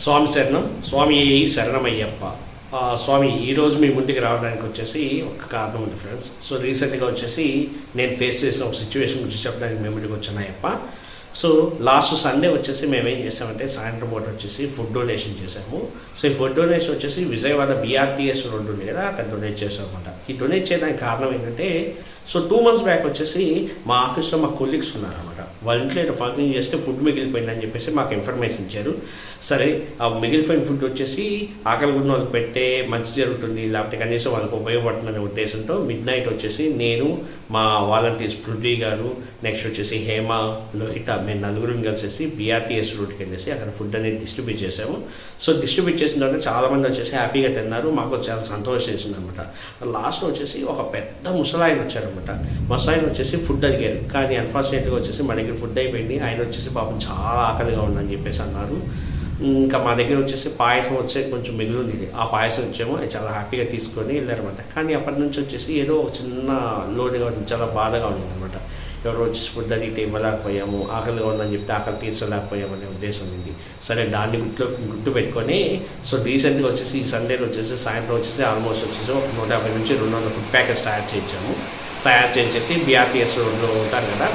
స్వామి శరణం. స్వామి శరణమయ్యప్ప. స్వామి ఈరోజు మీ ముందుకు రావడానికి వచ్చేసి ఒక కారణం ఉంది ఫ్రెండ్స్. సో రీసెంట్గా వచ్చేసి నేను ఫేస్ చేసిన ఒక సిచ్యువేషన్ గురించి చెప్పడానికి మేము ముందుకు వచ్చాను అయ్యప్ప. సో లాస్ట్ సండే వచ్చేసి మేము ఏం చేసామంటే సాయంత్రం పూట వచ్చేసి ఫుడ్ డొనేషన్ చేసాము. సో ఈ ఫుడ్ డొనేషన్ వచ్చేసి విజయవాడ BRTS రోడ్డు ఉంది కదా, అక్కడ డొనేట్ చేసాం అనమాట. ఈ డొనేట్ చేయడానికి కారణం ఏంటంటే, సో 2 months బ్యాక్ వచ్చేసి మా ఆఫీస్లో మా కొలీగ్స్ ఉన్నారనమాట. వాళ్ళ ఇంట్లో ఏదో ఫంక్షన్ చేస్తే ఫుడ్ మిగిలిపోయిందని చెప్పేసి మాకు ఇన్ఫర్మేషన్ ఇచ్చారు. సరే, ఆ మిగిలిపోయిన ఫుడ్ వచ్చేసి ఆకలి ఉన్న వాళ్ళకి పెడితే మంచి జరుగుతుంది, లేకపోతే కనీసం వాళ్ళకి ఉపయోగపడుతుందనే ఉద్దేశంతో మిడ్నైట్ వచ్చేసి నేను, మా వాలంటీర్స్ పృథ్వీ గారు, నెక్స్ట్ వచ్చేసి హేమ, లోహిత, మేము నలుగురిని కలిసేసి BRTS రోడ్కి వెళ్ళేసి అక్కడ ఫుడ్ అనేది డిస్ట్రిబ్యూట్ చేసాము. సో డిస్ట్రిబ్యూట్ చేసిన తర్వాత చాలామంది వచ్చేసి హ్యాపీగా తిన్నారు. మాకు చాలా సంతోషం వేసింది అనమాట. లాస్ట్లో వచ్చేసి ఒక పెద్ద ముసలాయన వచ్చారనమాట. ముసలాయన వచ్చేసి ఫుడ్ అడిగారు, కానీ అన్ఫార్చునేట్గా వచ్చేసి మా దగ్గర ఫుడ్ అయిపోయింది. ఆయన వచ్చేసి పాపం చాలా ఆకలిగా ఉందని చెప్పేసి అన్నారు. ఇంకా మా దగ్గర వచ్చేసి పాయసం వచ్చే కొంచెం మిగిలింది. ఆ పాయసం వచ్చేమో అది చాలా హ్యాపీగా తీసుకొని వెళ్ళారనమాట. కానీ అప్పటి నుంచి వచ్చేసి ఏదో ఒక చిన్న లోటుగా ఉంది, చాలా బాధగా ఉంది అనమాట. ఎవరో వచ్చేసి ఫుడ్ అడిగితే ఇవ్వలేకపోయాము, ఆకలిగా ఉందని చెప్తే ఆకలి తీర్చలేకపోయాము అనే ఉద్దేశం ఉంది. సరే, దాన్ని గుర్తు పెట్టుకొని సో రీసెంట్గా వచ్చేసి ఈ సండేలో వచ్చేసి సాయంత్రం వచ్చేసి ఆల్మోస్ట్ వచ్చేసి 150 నుంచి 200 ఫుడ్ ప్యాకెట్స్ తయారు చేసేసి BRTS రోడ్లో ఉంటారు కదా,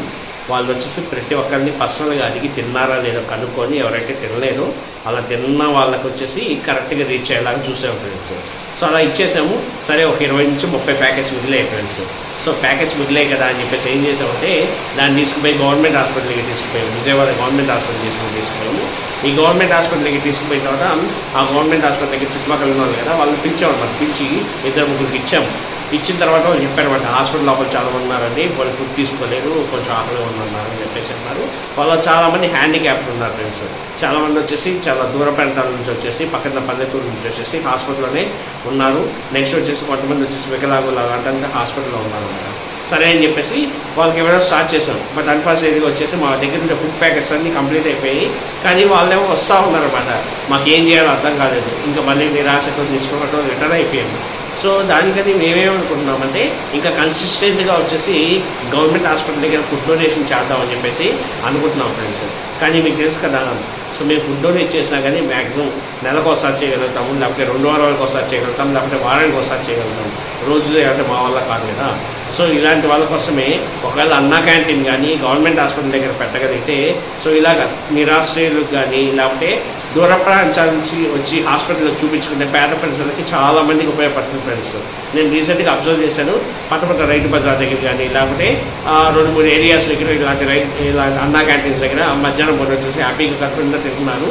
వాళ్ళు వచ్చేసి ప్రతి ఒక్కరిని పర్సనల్గా అడిగి తిన్నారా లేదో కనుక్కొని ఎవరైతే తినలేదో అలా తిన్న వాళ్ళకి వచ్చేసి కరెక్ట్గా రీచ్ అయ్యేలాగా చూసాము ఫ్రెండ్స్. సో అలా ఇచ్చేసాము. సరే, ఒక 20 నుంచి 30 ప్యాకెట్స్ మిగిలాయి ఫ్రెండ్స్. సో ప్యాకెట్స్ మిగిలాయి కదా అని చెప్పేసి ఏం చేసామంటే, దాన్ని తీసుకుపోయి గవర్నమెంట్ హాస్పిటల్కి తీసుకుపోయాము. విజయవాడ గవర్నమెంట్ హాస్పిటల్ తీసుకుపోయాము. ఈ గవర్నమెంట్ హాస్పిటల్కి తీసుకుపోయిన తర్వాత ఆ గవర్నమెంట్ హాస్పిటల్కి చుట్టుపక్కల ఉన్నారు కదా, వాళ్ళని పిలిచామన్నమాట. పిలిచి 2-3 ఇచ్చాము. ఇచ్చిన తర్వాత వాళ్ళు చెప్పారన్నమాట, హాస్పిటల్ లోపల చాలామంది ఉన్నారండి, వాళ్ళు ఫుడ్ తీసుకోలేరు, కొంచెం ఆకలిగా ఉన్నారని చెప్పేసి అన్నారు. వాళ్ళు చాలామంది హ్యాండిక్యాప్డ్ ఉన్నారు ఫ్రెండ్స్. చాలామంది వచ్చేసి చాలా దూర ప్రాంతాల నుంచి వచ్చేసి పక్కన పల్లెటూరు నుంచి వచ్చేసి హాస్పిటల్లోనే ఉన్నారు. నెక్స్ట్ వచ్చేసి కొంతమంది వచ్చేసి వికలాంగులు అంటే హాస్పిటల్లో ఉన్నారు అన్నమాట. సరే అని చెప్పేసి వాళ్ళకి ఇవ్వడం స్టార్ట్ చేసాం. బట్ అన్ఫార్చునేట్గా వచ్చేసి మా దగ్గర ఉండే ఫుడ్ ప్యాకెట్స్ అన్నీ కంప్లీట్ అయిపోయి, కానీ వాళ్ళేమో వస్తూ ఉన్నారన్నమాట. మాకు ఏం చేయాలో అర్థం కాలేదు. ఇంకా మళ్ళీ నిరాశతో తీసుకోవడం రిటర్న్ అయిపోయాము. సో దానికని మేమేమనుకుంటున్నామంటే, ఇంకా కన్సిస్టెంట్గా వచ్చేసి గవర్నమెంట్ హాస్పిటల్ దగ్గర ఫుడ్ డొనేషన్ చేద్దామని చెప్పేసి అనుకుంటున్నాం ఫ్రెండ్స్. కానీ మీకు తెలుసు కదా, సో మేము ఫుడ్ డొనేట్ చేసినా కానీ మ్యాక్సిమం నెలకు ఒకసారి చేయగలుగుతాము, లేకపోతే 2 వారాలకు ఒకసారి చేయగలుగుతాం, లేకపోతే వారానికి ఒకసారి చేయగలుగుతాం. రోజు అంటే మా వల్ల కాదు కదా. సో ఇలాంటి వాళ్ళ కోసమే ఒకవేళ అన్నా క్యాంటీన్ కానీ గవర్నమెంట్ హాస్పిటల్ దగ్గర పెట్టగలిగితే, సో ఇలాగ నిరాశ్రయులకు కానీ లేకపోతే దూర ప్రాంతాల నుంచి వచ్చి హాస్పిటల్లో చూపించుకుంటే పేద ప్రజలకి చాలామందికి ఉపయోగపడుతుంది ఫ్రెండ్స్. నేను రీసెంట్గా అబ్జర్వ్ చేశాను, పక్క రైతు బజార్ దగ్గర కానీ లేకపోతే 2-3 ఏరియాస్ దగ్గర ఇలాంటి అన్నా క్యాంటీన్స్ దగ్గర మధ్యాహ్నం పూట వచ్చేసి హ్యాపీగా కడుపునిండా తింటున్నారు.